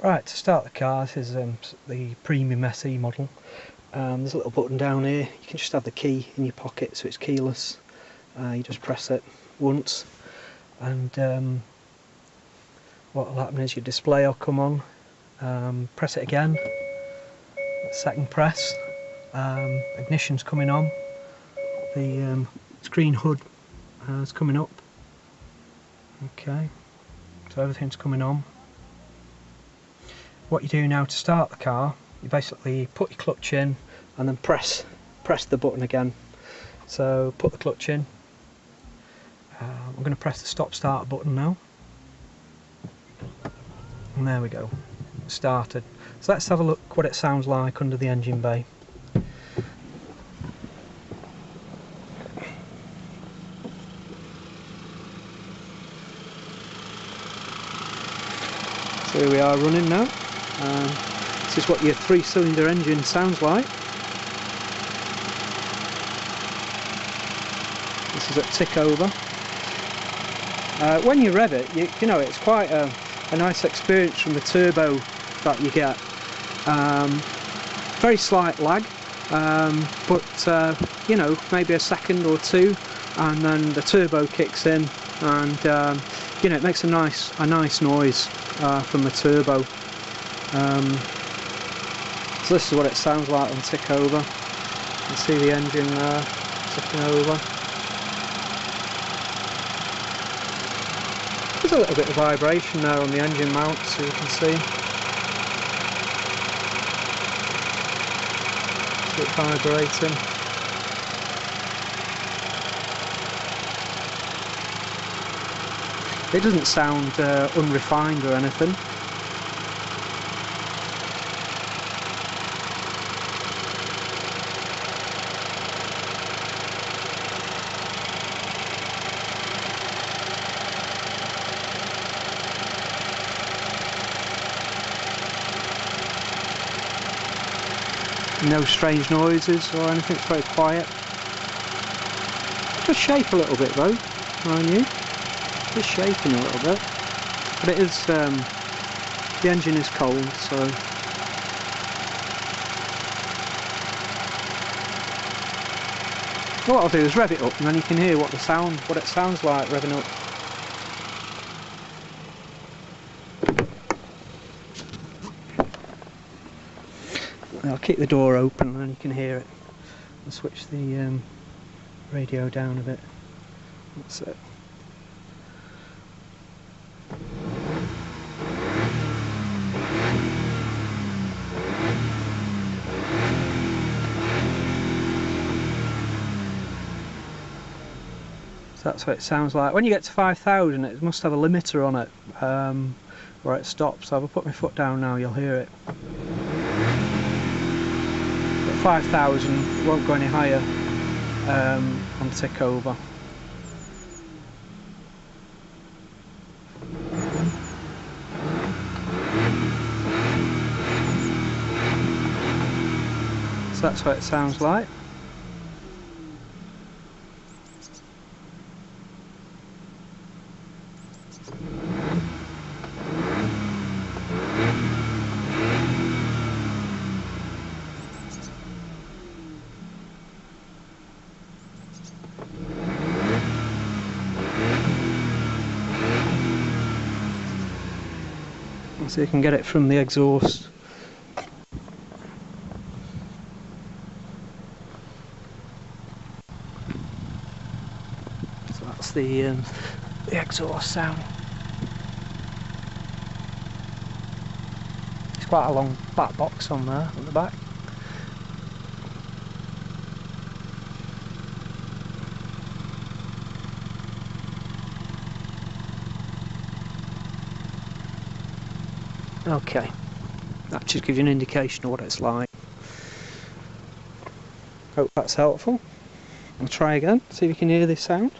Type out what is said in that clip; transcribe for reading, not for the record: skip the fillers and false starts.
Right, to start the car, this is the Premium SE model. There's a little button down here. You can just have the key in your pocket, so it's keyless. You just press it once, and what will happen is your display will come on. Press it again, second press, ignition's coming on, the screen hood is coming up. Okay, so everything's coming on. What you do now to start the car, you basically put your clutch in and then press the button again. So put the clutch in. I'm going to press the stop start button now, and there we go, it started. So let's have a look what it sounds like under the engine bay. So here we are running now. This is what your 3-cylinder engine sounds like. This is at tick over. When you rev it, you know, it's quite a nice experience from the turbo that you get. Very slight lag, but you know, maybe a second or two, and then the turbo kicks in, and you know, it makes a nice noise from the turbo. So this is what it sounds like on tick over. You can see the engine there ticking over. There's a little bit of vibration there on the engine mount, so you can see. See it vibrating. It doesn't sound unrefined or anything. No strange noises or anything, it's very quiet. It does shake a little bit though, mind you. It is shaking a little bit. But it is, the engine is cold, so. What I'll do is rev it up, and then you can hear what it sounds like revving up. I'll keep the door open and then you can hear it. I'll switch the radio down a bit. That's it. So that's what it sounds like. When you get to 5,000, it must have a limiter on it where it stops. So if I put my foot down now, you'll hear it. 5,000 won't go any higher on tick over. So that's what it sounds like. So you can get it from the exhaust. So that's the exhaust sound. It's quite a long black box on there at the back. Okay, that just gives you an indication of what it's like. Hope that's helpful. I'll try again, see if you can hear this sound.